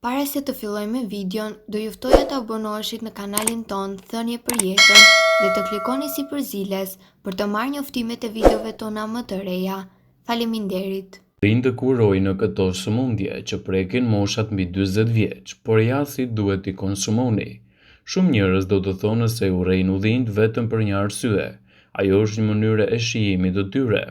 Para se të fillojmë me videon, do ju ftoja të abonoheshit në kanalin ton Thënie për Jetën dhe të klikoni sipërziles për të marrë njoftimet e videove tona më të reja. Faleminderit. Rinë të kuroj në këto sëmundje që prekin moshat mbi 40 vjeç, por jasi duhet t'i konsumoni. Shumë njerëz do të thonë se urrejnë udhënjt vetëm për një arsye. Ajo është një mënyrë e shijimit të tyre.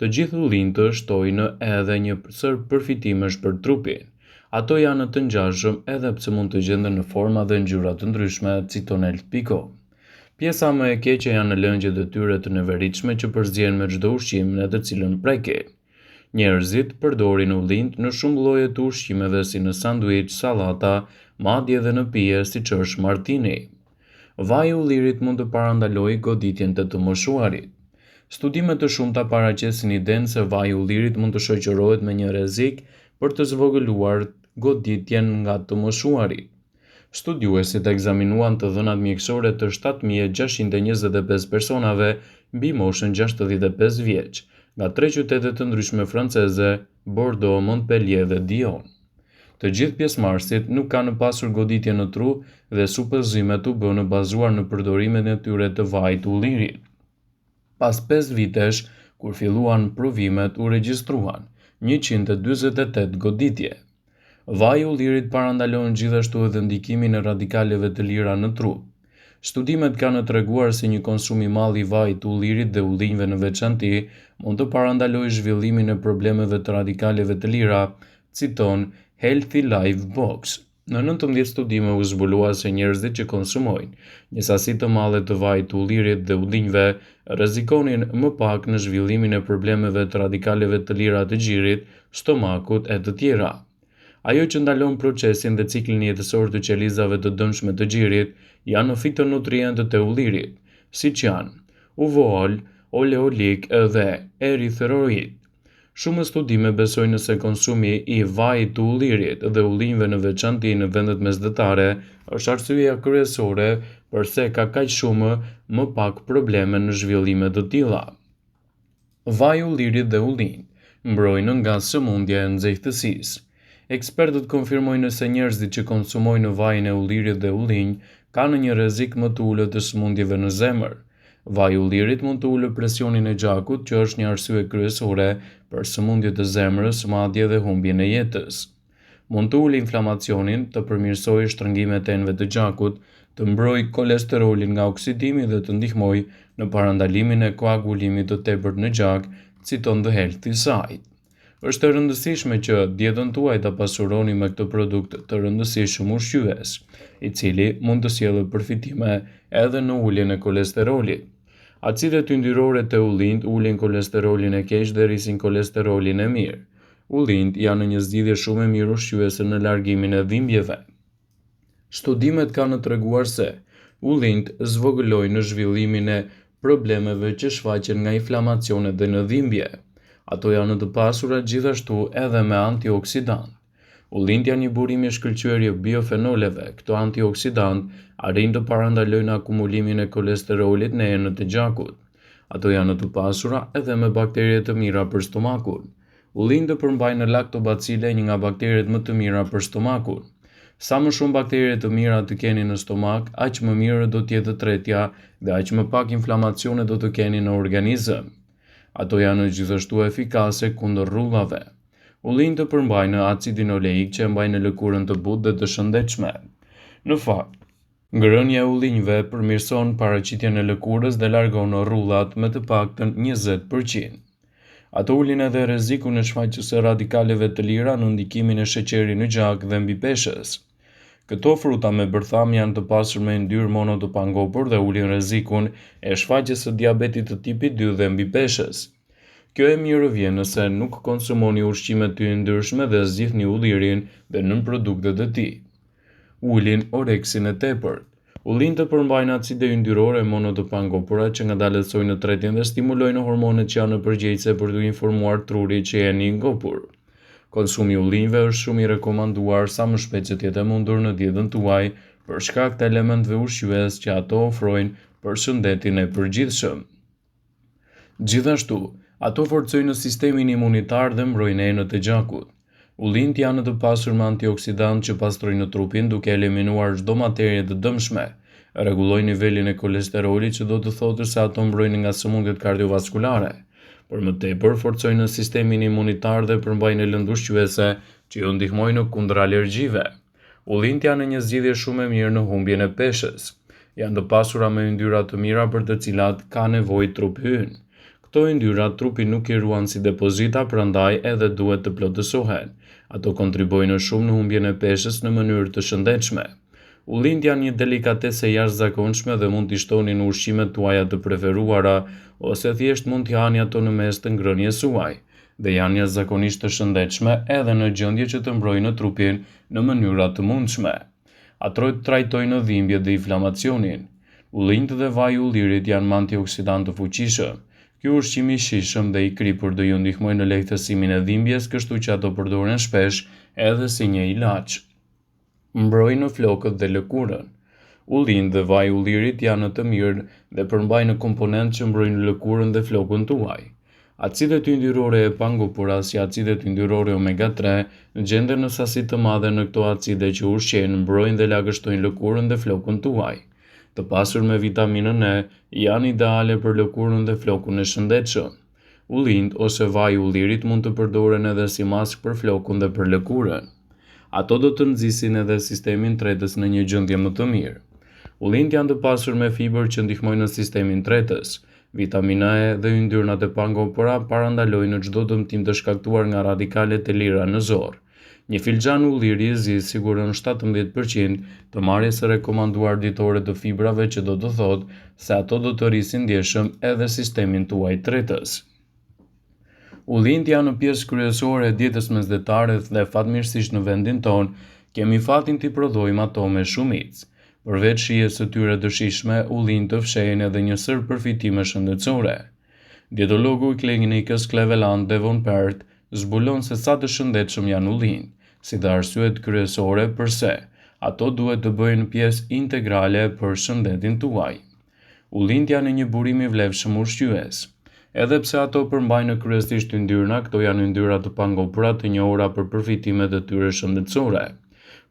Të gjithë udhënjtë shtojnë edhe një sër përfitimesh për trupin. Ato janë të ngjashëm edhe pse mund të gjenden në forma dhe ngjyra të ndryshme, citon Health.co. Pjesa më e keqe janë në lëngjet e tyre të neveritshme që përzihen me çdo ushqim në të cilën prekin. Njerëzit përdorin udhënjt në shumë lloje të ushqimeve si në sanduiç, sallata, madje edhe në pije siç është martini. Vaji i ullirit mund të parandalojë goditjen të të moshuarit. Studime të shumta paraqesin idenë se vaji i ullirit mund të shoqërohet me një rrezik për të zvogëluar goditjen nga të moshuarit. Studiuesit ekzaminuan të dhënat mjekësore të 7.625 personave mbi moshën 65 vjeç, nga 3 qytete të ndryshme franceze, Bordeaux, Montpellier dhe Dijon. Të gjithë pjesëmarrësit nuk kanë pasur goditje në tru dhe supëzimet u bënë bazuar në përdorimin e tyre të vajit të ullirit. Pas 5 vitesh, kur filluan provimet, u regjistruan 148 goditje. Vaji i ullirit parandalon gjithashtu edhe ndikimin e radikaleve të lira në trup. Studimet kanë treguar se një konsum i madh i vajit të ullirit dhe ullinjve në veçanti mund të parandalojë zhvillimin e problemeve të radikaleve të lira, citon Healthy Life Box. Në 19 studime u zbulua se njerëzit që konsumojnë një sasi të madhe të vajit të ullirit dhe ullinjve rrezikonin më pak në zhvillimin e problemeve të radikaleve të lira të gjirit, stomakut e të tjera. Ajo që ndalon procesin dhe ciklin jetësor të qelizave të dëmshme të gjirit janë fitonutrientët e ullirit, siç janë uveol, oleolik dhe erythroid. Shumë studime besojnë se konsumi i vajit të ullirit dhe ullinjve në veçanti në vendet mesdhetare është arsyeja kryesore pse ka kaq shumë më pak probleme në zhvillime të tilla. Vaji i ullirit dhe ullinjt mbrojnë nga sëmundja e nxehtësisë. Ekspertët konfirmojnë se njerëzit që konsumojnë vajin e ullirit dhe ullinj kanë një rrezik më të ulët të sëmundjeve në zemër. Vaji i ullirit mund të ulë presionin e gjakut, që është një arsye kryesore për sëmundjet e zemrës, madje dhe humbjen e jetës. Mund të ulë inflamacionin, të përmirësojë shtrëngimet e enëve të gjakut, të mbrojë kolesterolin nga oksidimi dhe të ndihmojë në parandalimin e koagulimit të tepërt në gjak, citon The Healthy Side. Është e rëndësishme që dietën tuaj ta pasuroni me këtë produkt të rëndësishëm ushqyes, i cili mund të sjellë përfitime edhe në uljen e kolesterolit. Acidet yndyrore të ullinjt ulin kolesterolin e keq dhe rrisin kolesterolin e mirë. Ullinjt janë një zgjidhje shumë e mirë ushqyese në largimin e dhimbjeve. Studimet kanë treguar se ullinjt zvogëlojnë zhvillimin e problemeve që shfaqen nga inflamacionet dhe në dhimbje. Ato janë të pasura gjithashtu edhe me antioksidant. Ullinjt janë një burim i shkëlqyer i biofenoleve. Këto antioksidant arrin të parandalojnë akumulimin e kolesterolit në enët e gjakut. Ato janë të pasura edhe me bakterie të mira për stomakun. Ullinjt përmbajnë laktobacille, një nga bakteriet më të mira për stomakun. Sa më shumë bakterie të mira të keni në stomak, aq më mirë do të jetë tretja dhe aq më pak inflamacione do të keni në organizëm. Ato janë gjithashtu efikase kundër rrudhave. Ullinjt përmbajnë acidin oleik që e mbajnë lëkurën të butë dhe të shëndetshme. Në fakt, ngrënia e ullinjve përmirëson paraqitjen e lëkurës dhe largon rrudhat me të paktën 20%. Ato ulin edhe rrezikun e shfaqjes së radikaleve të lira në ndikimin e sheqerit në gjak dhe mbi peshës. Këto fruta me bërtham janë të pasur me yndyrë mono të pangopur dhe ulin rrezikun e shfaqjes së diabetit të tipit 2 dhe mbi peshës. Kjo e mirë vjen nëse nuk konsumoni ushqime të yndyrshme dhe zgjidhni ullirin dhe nën produktet e tij. Ulin oreksin e tepërt. Ullinjt përmbajnë acide yndyrore mono të pangopura që ngadalësojnë tretjen dhe stimulojnë hormonet që janë përgjegjëse për t'u informuar trurit që jeni i ngopur. Konsumi i ullinjve është shumë i rekomanduar sa më shpejt që të jetë e mundur në dietën tuaj për shkak të elementeve ushqyes që ato ofrojnë për shëndetin e përgjithshëm. Gjithashtu, ato forcojnë sistemin imunitar dhe mbrojnë enët e gjakut. Ullint janë të pasur me antioksidant që pastrojnë trupin duke eliminuar çdo materie të dëmshme, rregullojnë nivelin e kolesterolit që do të thotë se ato mbrojnë nga sëmundjet kardiovaskulare. Por më tepër forcojnë sistemin imunitar dhe përmbajnë lëndë ushqyese që ju ndihmojnë kundër alergjive. Ullint janë një zgjidhje shumë e mirë në humbjen e peshës. Janë të pasura me yndyra të mira për të cilat ka nevojë trupi ynë. Këto yndyra trupi nuk i ruan si depozita, prandaj edhe duhet të plotësohen. Ato kontribojnë shumë në humbjen e peshës në mënyrë të shëndetshme. Ullint janë një delikatese jashtëzakonshme dhe mund t'i shtoni në ushqimet tuaja të preferuara ose thjesht mund t'i hani ato në mes të ngrënies suaj, dhe janë jashtëzakonisht të shëndetshme edhe në gjendje që të mbrojnë trupin në mënyra të mundshme. Ato trajtojnë dhimbjet dhe inflamacionin. Ullinjt dhe vaji i ullirit janë antioksidantë të fuqishëm. Ky ushqim i shijshëm dhe i kripur do ju ndihmojnë në lehtësimin e dhimbjes, kështu që ato përdoren shpesh edhe si një ilaç. Mbrojnë flokët dhe lëkurën. Ullinjt dhe vaji i ullirit janë të mirë dhe përmbajnë komponentë që mbrojnë lëkurën dhe flokën tuaj. Acidet yndyrore e pangopura si acidet yndyrore omega-3 gjenden në sasi të madhe në këto acide që ushqejnë, mbrojnë dhe lagështojnë lëkurën dhe flokën tuaj. Të pasur me vitaminën E janë ideale për lëkurën dhe flokun e shëndetshëm. Ullinjt ose vaji i ullirit mund të përdoren edhe si maskë për flokun dhe për lëkurën. Ato do të nxisin edhe sistemin tretës në një gjendje më të mirë. Ullinjt janë të pasur me fibër që ndihmojnë në sistemin tretës. Vitamina E dhe yndyrnat e pangopura parandalojnë çdo dëmtim të shkaktuar nga radikalet e lira në zor. Një filxhan ulliri i zi siguron 17% të marrjes së rekomanduar ditore të fibrave, që do të thotë se ato do të rrisin ndjeshëm edhe sistemin tuaj tretës. Ullinjt janë pjesë kryesore e dietës mesdhetare dhe fatmirësisht në vendin tonë kemi fatin t'i prodhojmë ato me shumicë. Përveç shijes së tyre të shijshme, ullinjt të fshehën edhe një sër përfitime shëndetësore. Dietologu i klinikës Cleveland Devon Pert zbulon se sa të shëndetshëm janë ullinjt, si dhe arsyet kryesore pse ato duhet të bëjnë pjesë integrale për shëndetin tuaj. Ullinjt janë një burim i vlefshëm ushqyes. Edhe pse ato përmbajnë kryesisht yndyrna, këto janë yndyra të pangopura të njohura për përfitimet e tyre shëndetësore.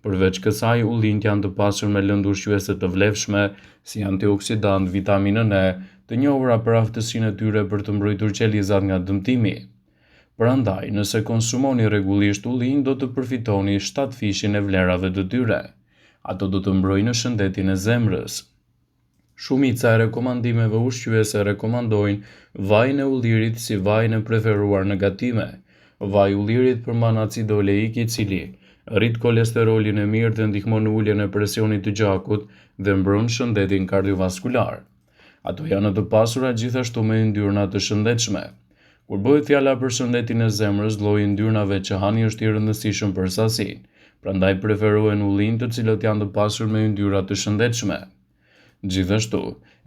Përveç kësaj, ullinjt janë të pasur me lëndë ushqyese të vlefshme, si antioksidant, vitaminën E, të njohura për aftësinë e tyre për të mbrojtur qelizat nga dëmtimi. Prandaj, nëse konsumoni rregullisht ullinj, do të përfitoni 7 fishin e vlerave të tyre. Ato do të mbrojnë shëndetin e zemrës. Shumica e rekomandimeve ushqyese rekomandojnë vajin e ullirit si vajin e preferuar në gatime. Vaji i ullirit përmban acid oleik, i cili rrit kolesterolin e mirë dhe ndihmon në uljen e presionit të gjakut dhe mbron shëndetin kardiovaskular. Ato janë të pasura gjithashtu me yndyrna të shëndetshme. Kur bëhet fjala për shëndetin e zemrës, lloji i yndyrnave që hani është i rëndësishëm për sasinë, prandaj preferohen ullinjt të cilët janë të pasur me yndyra të shëndetshme. Gjithashtu,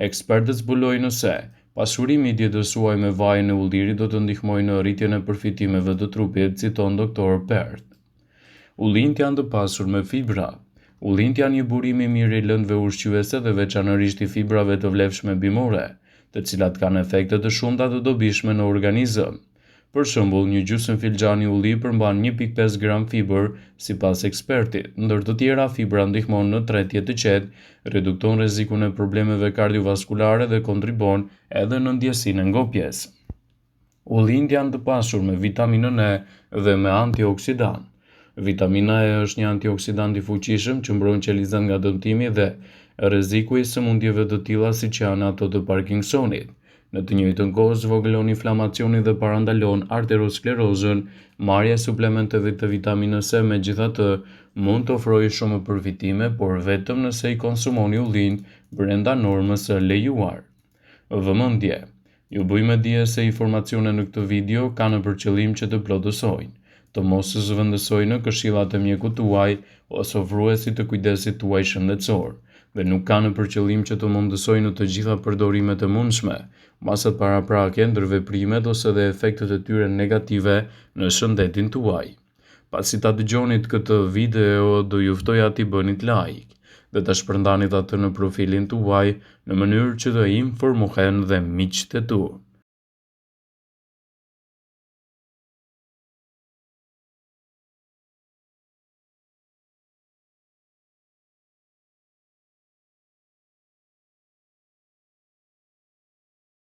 ekspertët zbulojnë se pasurimi i dietës suaj me vajin e ullirit do të ndihmojë në rritjen e përfitimeve të trupit, citon doktor Pert. Ullinjt janë të pasur me fibra. Ullinjt janë një burim i mirë i lëndëve ushqyese dhe veçanërisht i fibrave të vlefshme bimore, të cilat kanë efekte të shumta të dobishme në organizëm. Për shembull, një gjysmë filxhani ulli përmban 1.5 gram fibër sipas ekspertit, ndër të tjera fibra ndihmon në tretje të qetë, redukton rrezikun e problemeve kardiovaskulare dhe kontribon edhe në ndjesinë e ngopjes. Ullinjt janë të pasur me vitaminën E dhe me antioksidant. Vitamina E është një antioksidant i fuqishëm që mbron qelizat nga dëmtimi dhe rreziku i sëmundjeve të tilla siç janë ato të Parkinsonit. Në të njëjtën kohë zvogëlon inflamacionin dhe parandalon arteriosklerozën. Marrja e suplementeve të vitaminës E megjithatë mund të ofrojë shumë përfitime, por vetëm nëse i konsumoni ullinjt brenda normës së lejuar. Vëmendje. Ju bëjmë dije se informacionet në këtë video kanë për qëllim që të plotësojnë, të mos zëvendësojnë këshillat e mjekut tuaj ose ofruesit të kujdesit tuaj shëndetësor, dhe nuk kanë për qëllim që të mundësojnë të gjitha përdorimet e mundshme, masat paraprake, ndërveprimet ose dhe efektet e tyre negative në shëndetin tuaj. Pasi ta dëgjonit këtë video, do ju ftoja t'i bënit like dhe ta shpërndanit atë në profilin tuaj në mënyrë që të informohen dhe miqtë e tu.